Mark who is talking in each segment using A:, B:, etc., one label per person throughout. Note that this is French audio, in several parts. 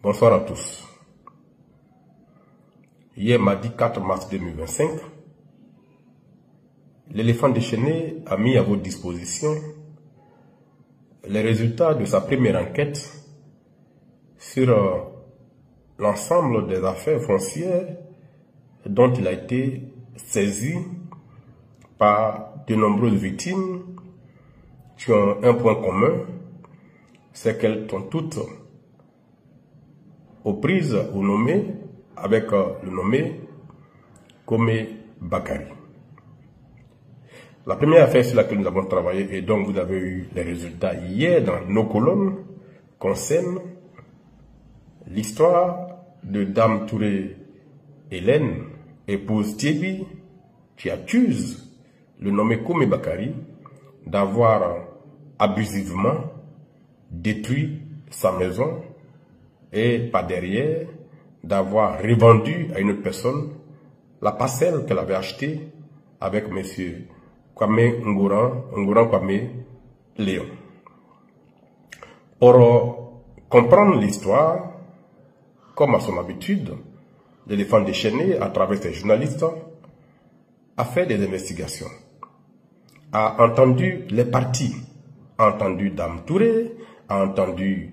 A: Bonsoir à tous. Hier, mardi 4 mars 2025, l'éléphant déchaîné a mis à votre disposition les résultats de sa première enquête sur l'ensemble des affaires foncières dont il a été saisi par de nombreuses victimes qui ont un point commun, c'est qu'elles sont toutes aux prises ou nommées avec le nommé Komé Bakary. La première affaire sur laquelle nous avons travaillé et dont vous avez eu les résultats hier dans nos colonnes concerne l'histoire de Dame Touré Hélène, épouse Thierry, qui accuse le nommé Komé Bakary d'avoir abusivement détruit sa maison et par derrière d'avoir revendu à une autre personne la parcelle qu'elle avait achetée avec M. Kwame Ngouran Kwame Léon. Pour comprendre l'histoire, comme à son habitude, l'éléphant déchaîné, à travers ses journalistes, a fait des investigations, a entendu les parties, a entendu Dame Touré, a entendu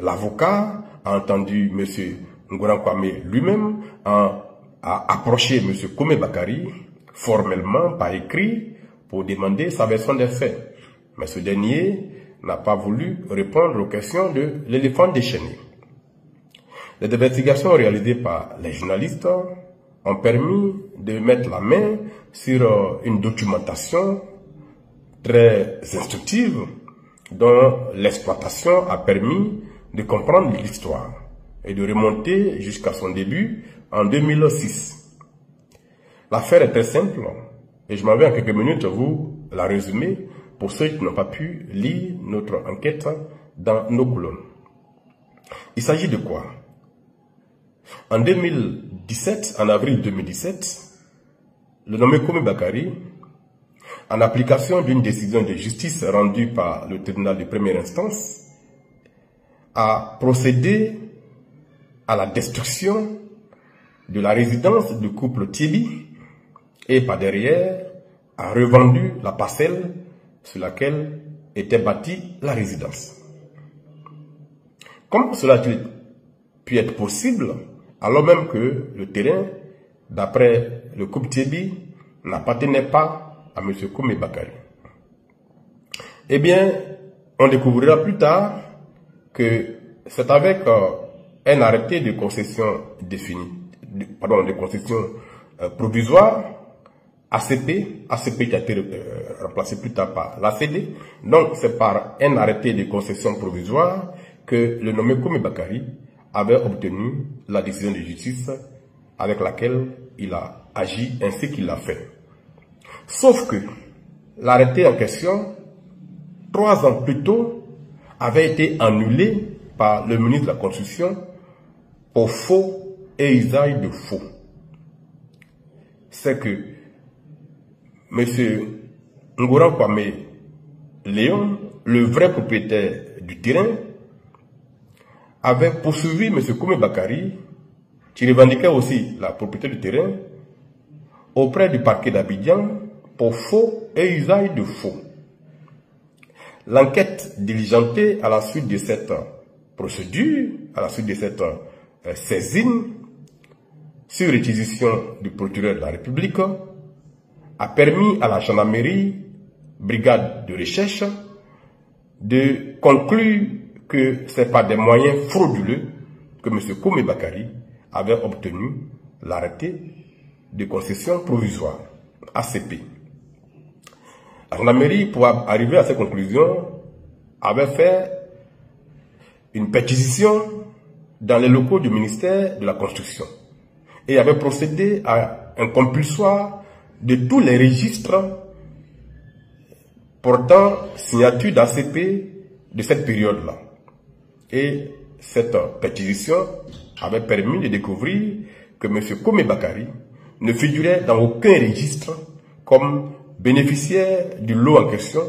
A: l'avocat, a entendu M. Ngouran Kwame lui-même, a approché M. Komé Bakary formellement par écrit pour demander sa version des faits. Mais ce dernier n'a pas voulu répondre aux questions de l'éléphant déchaîné. Les investigations réalisées par les journalistes ont permis de mettre la main sur une documentation très instructive dont l'exploitation a permis de comprendre l'histoire et de remonter jusqu'à son début en 2006. L'affaire est très simple et je m'en vais en quelques minutes vous la résumer pour ceux qui n'ont pas pu lire notre enquête dans nos colonnes. Il s'agit de quoi? En 2017, en avril 2017, le nommé Komé Bakary, en application d'une décision de justice rendue par le tribunal de première instance, a procédé à la destruction de la résidence du couple Thierry et par derrière a revendu la parcelle sur laquelle était bâtie la résidence. Comment cela a-t-il pu être possible alors même que le terrain, d'après le couple Thierry, n'appartenait pas à M. Komé Bakary? Eh bien, on découvrira plus tard que c'est avec un arrêté de concession provisoire, ACP qui a été remplacé plus tard par l'ACD. Donc c'est par un arrêté de concession provisoire que le nommé Komé Bakary avait obtenu la décision de justice avec laquelle il a agi ainsi qu'il l'a fait. Sauf que l'arrêté en question, 3 ans plus tôt, avait été annulé par le ministre de la Construction pour faux et usage de faux. C'est que M. Ngouran Kwame Léon, le vrai propriétaire du terrain, avait poursuivi M. Komé Bakary, qui revendiquait aussi la propriété du terrain, auprès du parquet d'Abidjan pour faux et usage de faux. L'enquête diligentée à la suite de cette procédure, à la suite de cette saisine, sur réquisition du procureur de la République, a permis à la gendarmerie, brigade de recherche, de conclure que c'est par des moyens frauduleux que M. Komé Bakary avait obtenu l'arrêté de concession provisoire, ACP. La gendarmerie, pour arriver à cette conclusion, avait fait une perquisition dans les locaux du ministère de la Construction et avait procédé à un compulsoire de tous les registres portant signature d'ACP de cette période-là. Et cette perquisition avait permis de découvrir que M. Komé Bakary ne figurait dans aucun registre comme bénéficiaire du lot en question,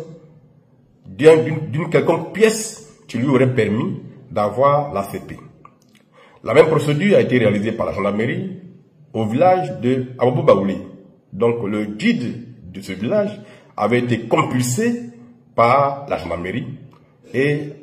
A: d'une quelconque pièce qui lui aurait permis d'avoir l'ACP. La même procédure a été réalisée par la gendarmerie au village de Ababou Baouli. Donc le guide de ce village avait été compulsé par la gendarmerie et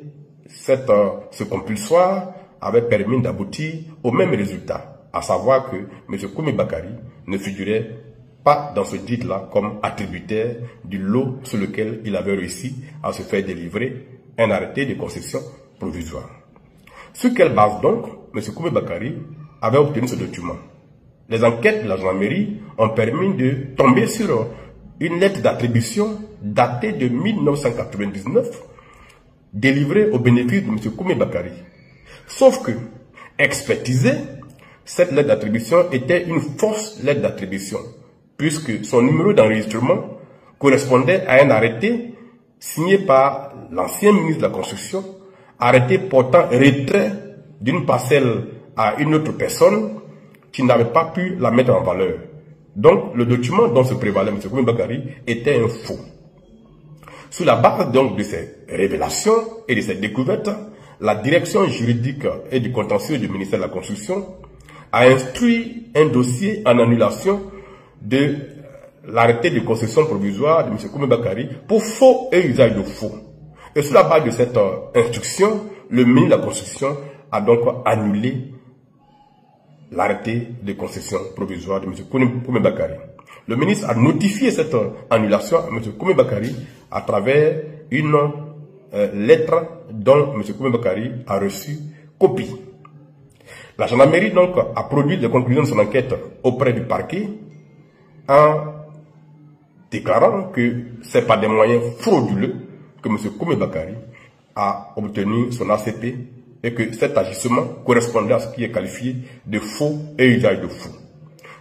A: ce compulsoire avait permis d'aboutir au même résultat, à savoir que M. Koumé Bakary ne figurait pas dans ce guide-là comme attributaire du lot sur lequel il avait réussi à se faire délivrer un arrêté de concession provisoire. Sur quelle base donc M. Koumé Bakary avait obtenu ce document? Les enquêtes de la gendarmerie ont permis de tomber sur une lettre d'attribution datée de 1999, délivrée au bénéfice de M. Koumé Bakary. Sauf que, expertisée, cette lettre d'attribution était une fausse lettre d'attribution, puisque son numéro d'enregistrement correspondait à un arrêté signé par l'ancien ministre de la Construction, arrêté portant retrait d'une parcelle à une autre personne qui n'avait pas pu la mettre en valeur. Donc, le document dont se prévalait M. Koumé Bakary était un faux. Sur la base donc de ces révélations et de ces découvertes, la direction juridique et du contentieux du ministère de la Construction a instruit un dossier en annulation de l'arrêté de concession provisoire de M. Koumé Bakary pour faux et usage de faux. Et sur la base de cette instruction, le ministre de la Construction a donc annulé l'arrêté de concession provisoire de M. Koumé Bakary. Le ministre a notifié cette annulation à M. Koumé Bakary à travers une lettre dont M. Koumé Bakary a reçu copie. La gendarmerie donc a produit les conclusions de son enquête auprès du parquet en déclarant que c'est par des moyens frauduleux que M. Koumé Bakary a obtenu son ACP et que cet agissement correspondait à ce qui est qualifié de faux et usage de faux.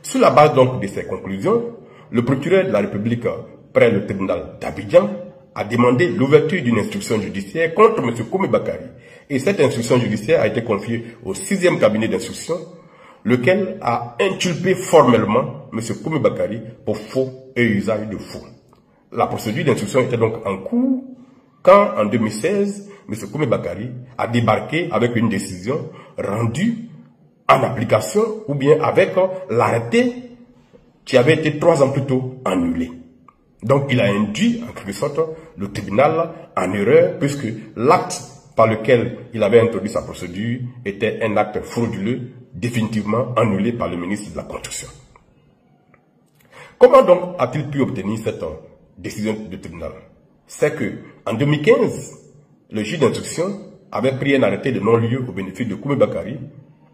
A: Sur la base donc de ces conclusions, le procureur de la République près le tribunal d'Abidjan a demandé l'ouverture d'une instruction judiciaire contre M. Koumé Bakary. Et cette instruction judiciaire a été confiée au 6e cabinet d'instruction, lequel a inculpé formellement M. Koumé Bakary pour faux et usage de faux. La procédure d'instruction était donc en cours quand, en 2016, M. Koumé Bakary a débarqué avec une décision rendue en application ou bien avec l'arrêté qui avait été 3 ans plus tôt annulé. Donc il a induit en quelque sorte le tribunal en erreur puisque l'acte par lequel il avait introduit sa procédure était un acte frauduleux définitivement annulé par le ministre de la Construction. Comment donc a-t-il pu obtenir cette décision du tribunal? C'est que en 2015, le juge d'instruction avait pris un arrêté de non-lieu au bénéfice de Koumé Bakary,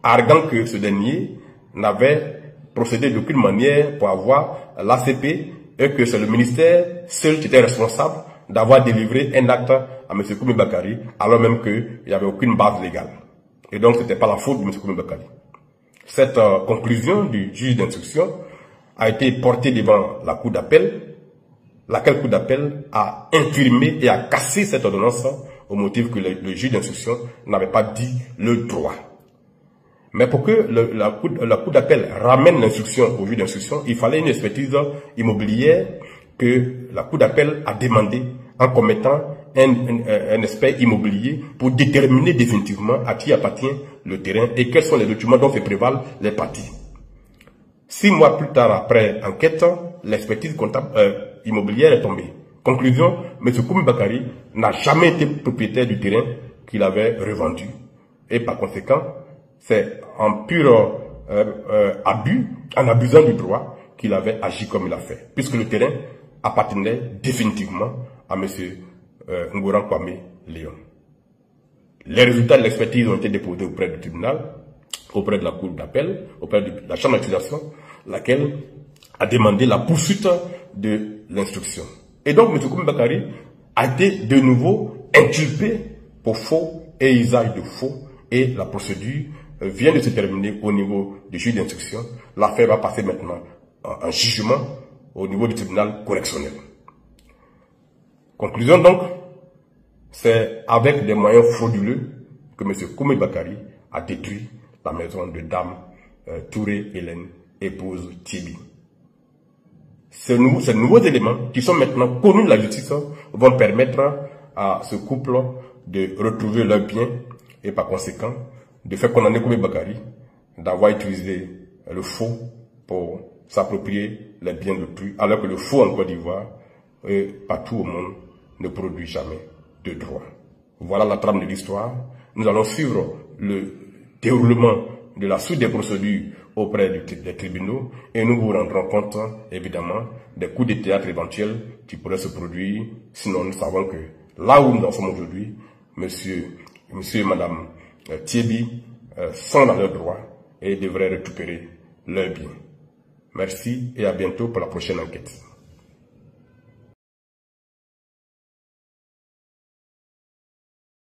A: arguant que ce dernier n'avait procédé d'aucune manière pour avoir l'ACP et que c'est le ministère seul qui était responsable d'avoir délivré un acte à M. Koumé Bakary, alors même qu'il n'y avait aucune base légale. Et donc, ce n'était pas la faute de M. Koumé Bakary. Cette conclusion du juge d'instruction a été portée devant la cour d'appel, laquelle cour d'appel a infirmé et a cassé cette ordonnance au motif que le juge d'instruction n'avait pas dit le droit. Mais pour que la cour d'appel ramène l'instruction au juge d'instruction, il fallait une expertise immobilière que la cour d'appel a demandé en commettant un expert immobilier pour déterminer définitivement à qui appartient le terrain et quels sont les documents dont se prévalent les parties. 6 mois plus tard, après enquête, l'expertise comptable immobilière est tombée. Conclusion, M. Koumé Bakary n'a jamais été propriétaire du terrain qu'il avait revendu. Et par conséquent, c'est en pur abus, en abusant du droit, qu'il avait agi comme il a fait, puisque le terrain appartenait définitivement à M. Ngouran Kwame Léon. Les résultats de l'expertise ont été déposés auprès du tribunal, auprès de la cour d'appel, auprès de la chambre d'accusation, laquelle a demandé la poursuite de l'instruction. Et donc, M. Koumé Bakary a été de nouveau inculpé pour faux et usage de faux, et la procédure vient de se terminer au niveau du juge d'instruction. L'affaire va passer maintenant en jugement au niveau du tribunal correctionnel. Conclusion donc, c'est avec des moyens frauduleux que M. Koumé Bakary a détruit la maison de Dame Touré Hélène, épouse Tibi. Ces nouveaux éléments qui sont maintenant connus de la justice vont permettre à ce couple de retrouver leurs biens et par conséquent de faire condamner Koumé Bakary d'avoir utilisé le faux pour s'approprier les biens d'autrui, alors que le faux en Côte d'Ivoire et partout au monde ne produit jamais de droit. Voilà la trame de l'histoire. Nous allons suivre le déroulement de la suite des procédures auprès des tribunaux et nous vous rendrons compte, évidemment, des coups de théâtre éventuels qui pourraient se produire. Sinon, nous savons que là où nous en sommes aujourd'hui, monsieur et madame Thiebi sont dans leurs droits et devraient récupérer leurs biens. Merci et à bientôt pour la prochaine enquête.